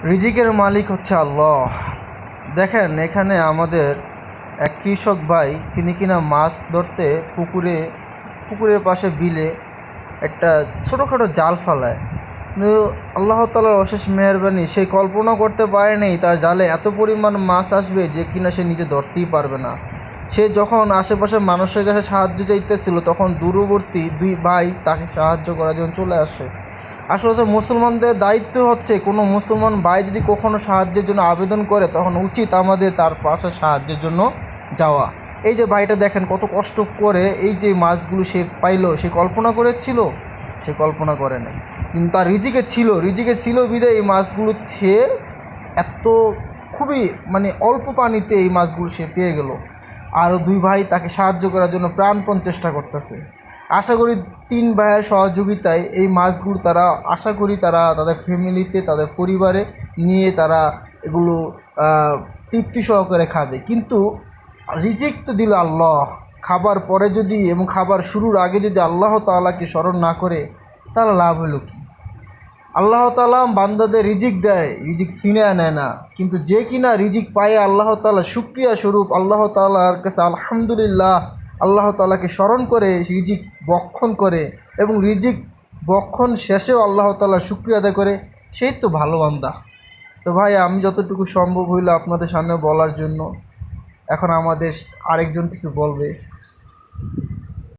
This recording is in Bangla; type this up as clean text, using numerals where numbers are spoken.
রিজিকের মালিক হচ্ছে আল্লাহ। দেখেন, এখানে আমাদের এক কৃষক ভাই, তিনি কিনা মাছ ধরতে পুকুরের পাশে বিলে একটা ছোটোখাটো জাল ফালায়। কিন্তু আল্লাহ তাআলার অশেষ মেহেরবানি, সে কল্পনা করতে পারেনি তার জালে এত পরিমাণ মাছ আসবে যে কিনা সে নিজে ধরতেই পারবে না। সে যখন আশেপাশের মানুষের কাছে সাহায্য চাইতেছিল, তখন দূরবর্তী দুই ভাই তাকে সাহায্য করার জন্য চলে আসে। আসলে মুসলমানদের দায়িত্ব হচ্ছে, কোনো মুসলমান ভাই যদি কখনো সাহায্যের জন্য আবেদন করে, তখন উচিত আমাদের তার পাশে সাহায্যের জন্য যাওয়া। এই যে ভাইটা দেখেন কত কষ্ট করে এই যে মাছগুলো সে পাইলো, সে কল্পনা করেছিল? সে কল্পনা করে নাই, কিন্তু তার রিজিকে ছিল বিধায় এই মাছগুলো সে এত খুবই অল্প পানিতে এই মাছগুলো সে পেয়ে গেল। আরও দুই ভাই তাকে সাহায্য করার জন্য প্রাণপণ চেষ্টা করতেছে। আশা করি তিন ভাইয়ের সহযোগিতায় এই মাছগুলো তারা, আশা করি তারা তাদের ফ্যামিলিতে, তাদের পরিবারে নিয়ে তারা এগুলো তৃপ্তি সহকারে খাবে। কিন্তু রিজিক তো দিল আল্লাহ। খাবার পরে যদি এবং খাবার শুরুর আগে যদি আল্লাহ তাআলাকে স্মরণ না করে, তাহলে লাভ হলো কি? আল্লাহ তাআলা বান্দাদের রিজিক দেয়, রিজিক ছিনিয়ে নেয় না। কিন্তু যে কিনা রিজিক পায় আল্লাহ তাআলা শুকরিয়া স্বরূপ আল্লাহ তাআলার কাছে আলহামদুলিল্লাহ, আল্লাহ তাআলাকে স্মরণ করে রিজিক বক্ষণ করে, এবং রিজিক বক্ষণ শেষেও আল্লাহ তাআলার শুকরিয়া আদায় করে, সেই তো ভালো বান্দা। তো ভাই, আমি যতটুকু সম্ভব হইল আপনাদের সামনে বলার জন্য, এখন আমাদের আরেকজন কিছু বলবে।